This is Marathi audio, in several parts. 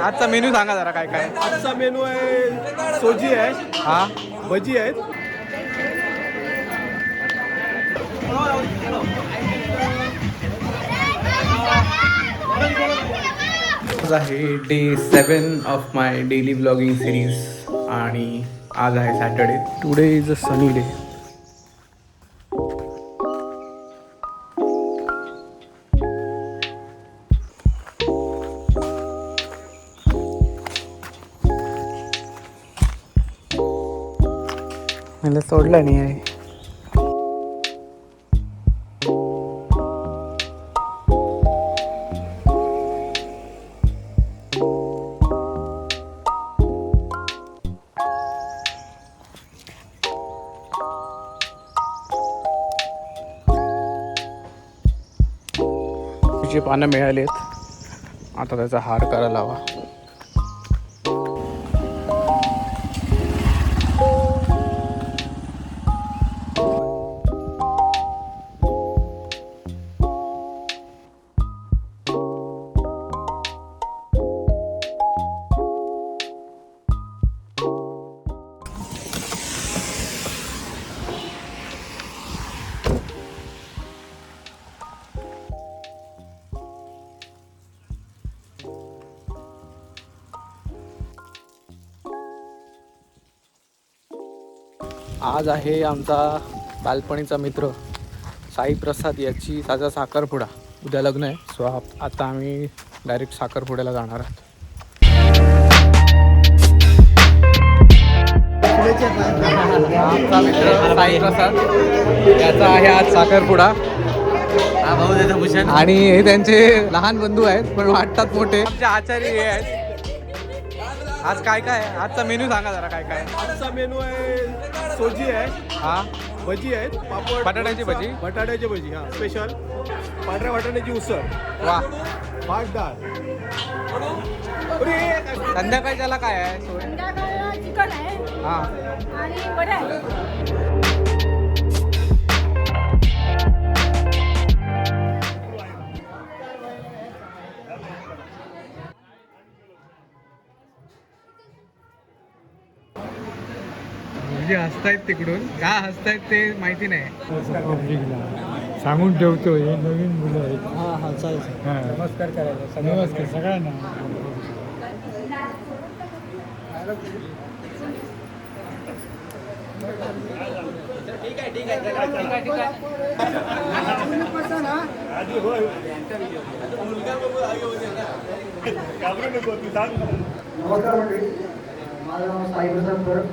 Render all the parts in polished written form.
आजचा मेन्यू सांगा जरा काय काय. आजचा मेनू आहे सोजी आहे, हा भजी आहेत. आज आहे day 7 of my daily blogging series आणि आज आहे Saturday. Today is a sunny day. मला सोडलं नाही आहे. ची पानं मिळाली आहेत, आता त्याचा हार करायला हवा. आज आहे आमचा बालपणीचा मित्र साई प्रसाद याची साजा साखरपुडा. उद्या लग्न आहे, सो आता आम्ही डायरेक्ट साखरपुड्याला जाणार आहोत. आमचा मित्र साई प्रसाद याचा आहे आज साखरपुडा. आणि हे त्यांचे लहान बंधू आहेत पण वाटतात मोठे. आमचे आचार्य हे आहेत. आज काय काय आहे? आजचा मेन्यू सांगा जरा काय काय. आजचा मेनू आहे सोजी आहे, हा भजी आहेत, पापड, बटाट्याची भजी, बटाट्याची भजी, हा स्पेशल पांढऱ्या बटाट्याची उसळ, वा. भात डाळ. संध्याकाळी त्याला काय आहे सोय? चिकन आहे हा आणि वडा आहे. म्हणजे हसतायत तिकडून, का हसतायत ते माहिती नाही. सांगून ठेवतो, हे नवीन मुलं आहेत. हा हा चालेल. नमस्कार करायला. नमस्कार सगळ्यांना. माझं नाव साई प्रसाद परब.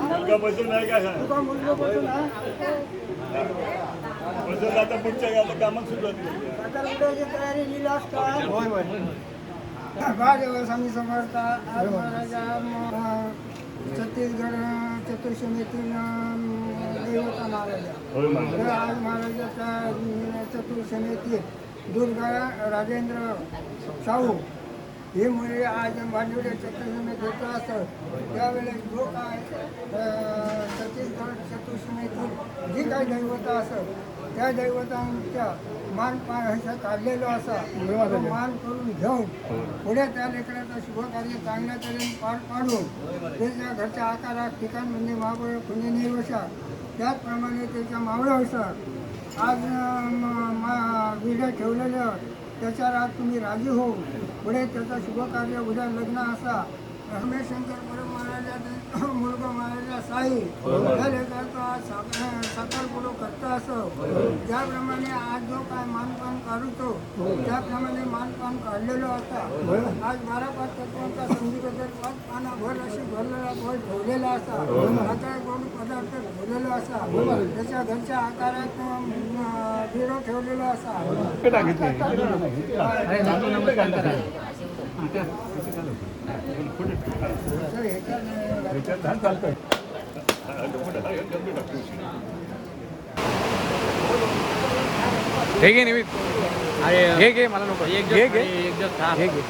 मुलगा बसून आहे का? बसून आता पुढच्या कामात सुरुवात स्वामी समर्थ. आज महाराजा छत्तीसगड चतुर्श्रेणीतील दैवता महाराजा. आज महाराजाच्या चतुर्श्रेणीतील दुर्गा राजेंद्र शाहू हे मुळे आज भांडवड्या चतुर्श्रेणी घेतला असत. त्यावेळेस जो काय छत्तीसगड चतुर्श्रेणीतील जी काही दैवता असत त्या दैवतांच्या मानपान काढलेलं असा मान करून घेऊन पुढे त्या लेकराचं शुभकार्य चांगल्या तऱ्हेने पार पाडून त्याच्या घरच्या आकारात ठिकाण म्हणजे महाबळ पुणे निवसा त्याचप्रमाणे त्याच्या मावळानुसार आज विड्या ठेवलेलं त्याच्यावर आज तुम्ही राजी होऊन पुढे त्याचं शुभकार्य उद्या लग्न असा रमेशशंकर परब महाराजाचा मुलगा महाराजा साई या लेकराचा आज साखरपुडा करता असं ज्याप्रमाणे आज जो काय मानपान काढतो त्याप्रमाणे मानपान काढलेलं होता. आज 12-5 तत्वांचा संगीतबद्दल 5 पानाभर अशी भरलेला गोळ ठेवलेला असा. आता गोड पदार्थ ठेवलेला असा. त्याच्या घरच्या आकारात बिडो ठेवलेला असा. हे घे निमित, हे घे, मला नको. घे घे घे घे.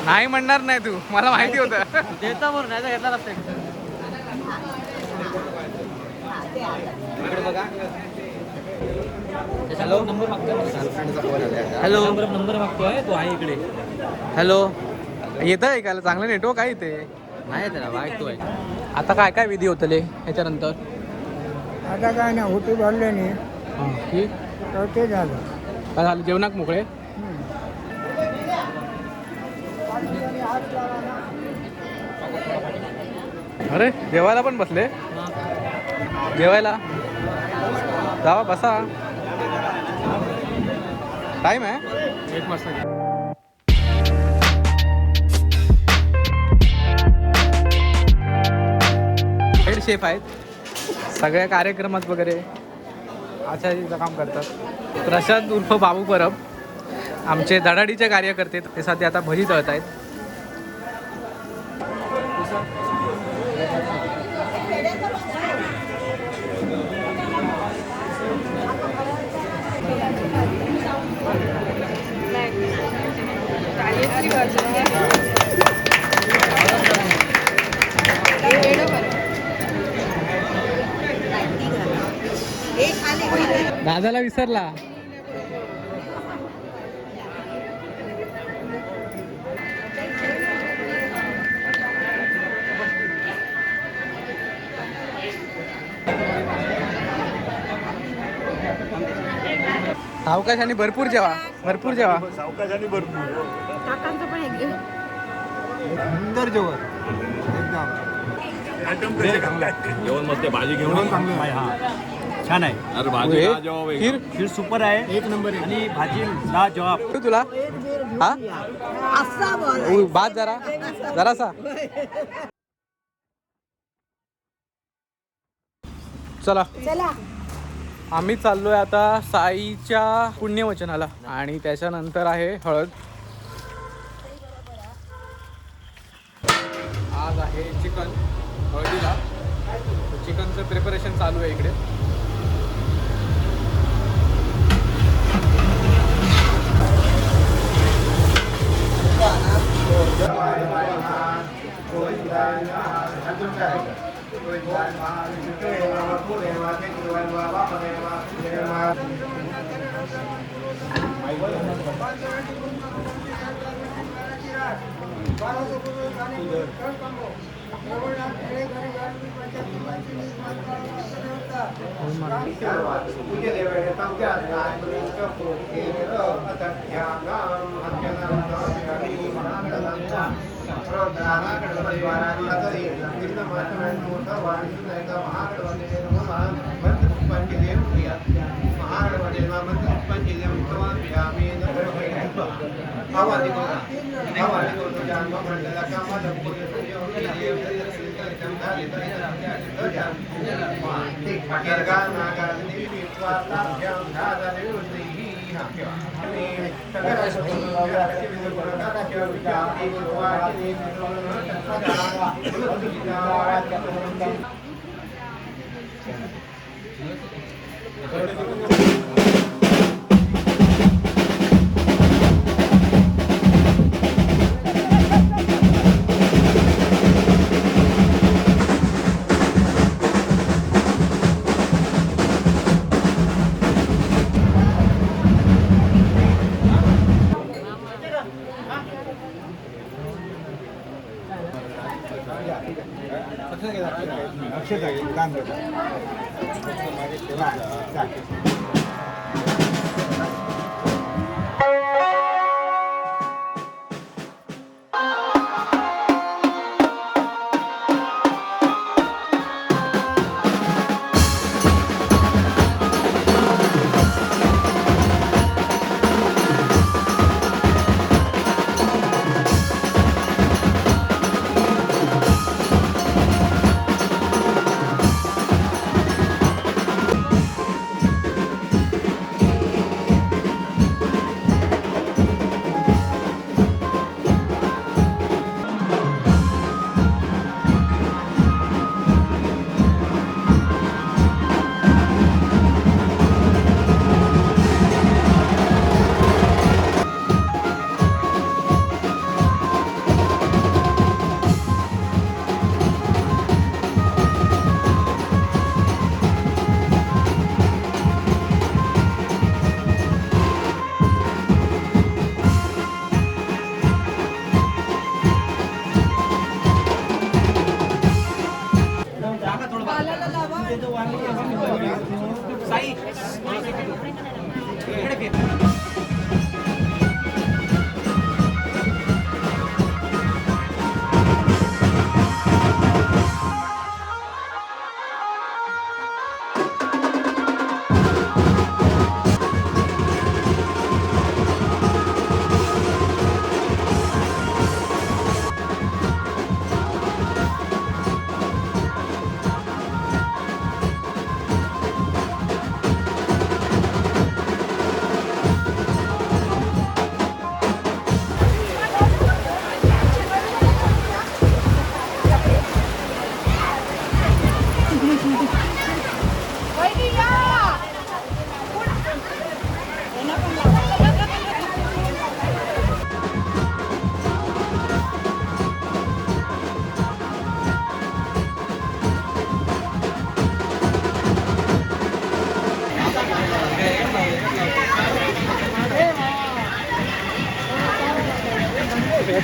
नाही म्हणणार नाही तू, मला माहिती होतं. देता बरं नाही घेतला नसते. बघा हॅलो हॅलो नंबर मागतोय तो आहे इकडे. हॅलो येतं ऐकायला चांगलं नेटवर्क आहे ते नाही त्याला मागतोय. आता काय काय विधी होतले ह्याच्यानंतर आता काय ना होती भरले नाही ठीक तर ते झालं. काय झालं जेवणाक मोकळे अरे जेवायला पण बसले जेवायला जावा बसा टाईम आहे 1 वाजता. हेड शेफ आहेत सगळ्या कार्यक्रमात वगैरे आचार्याचं काम करतात. प्रशांत उर्फ बाबू परब आमचे धडाडीचे कार्यकर्ते ते सध्या आता भजी तळत आहेत. दादाला विसरला सावकाश आणि भरपूर जेवा भरपूर जेवा सावकाशाने भरपूर काकांचं पण एक घे. सुंदर जेवण एकदम जेवण मस्त भाजी घेऊन छान आहे. अरे भाजी हे, लाजवाब आहे. खीर खीर सुपर आहे. 1 नंबर आणि भाजी लाजवाब. ठेवू तुला हा बाद जरा जरासा चला चला आम्ही चाललोय आता साईच्या पुण्यवचनाला आणि त्याच्यानंतर आहे हळद. आज आहे चिकन हळदीला चिकनचं प्रिपरेशन चालू आहे इकडे.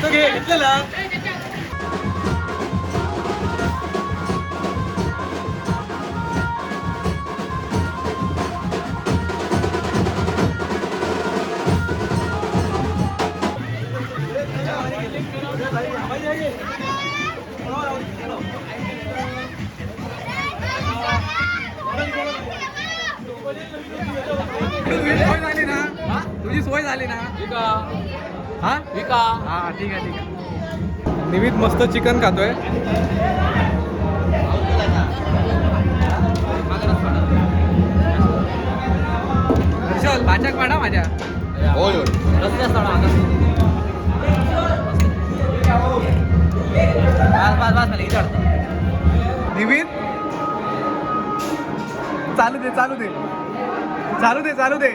घेतो घे घेतलेला. तुझी सोय झाली ना हा हा ठीक आहे ठीक आहे. निवित मस्त चिकन खातोय. हर्षल भाच्याक वाढा माझ्या. निवित चालू दे चालू दे चालू दे चालू दे.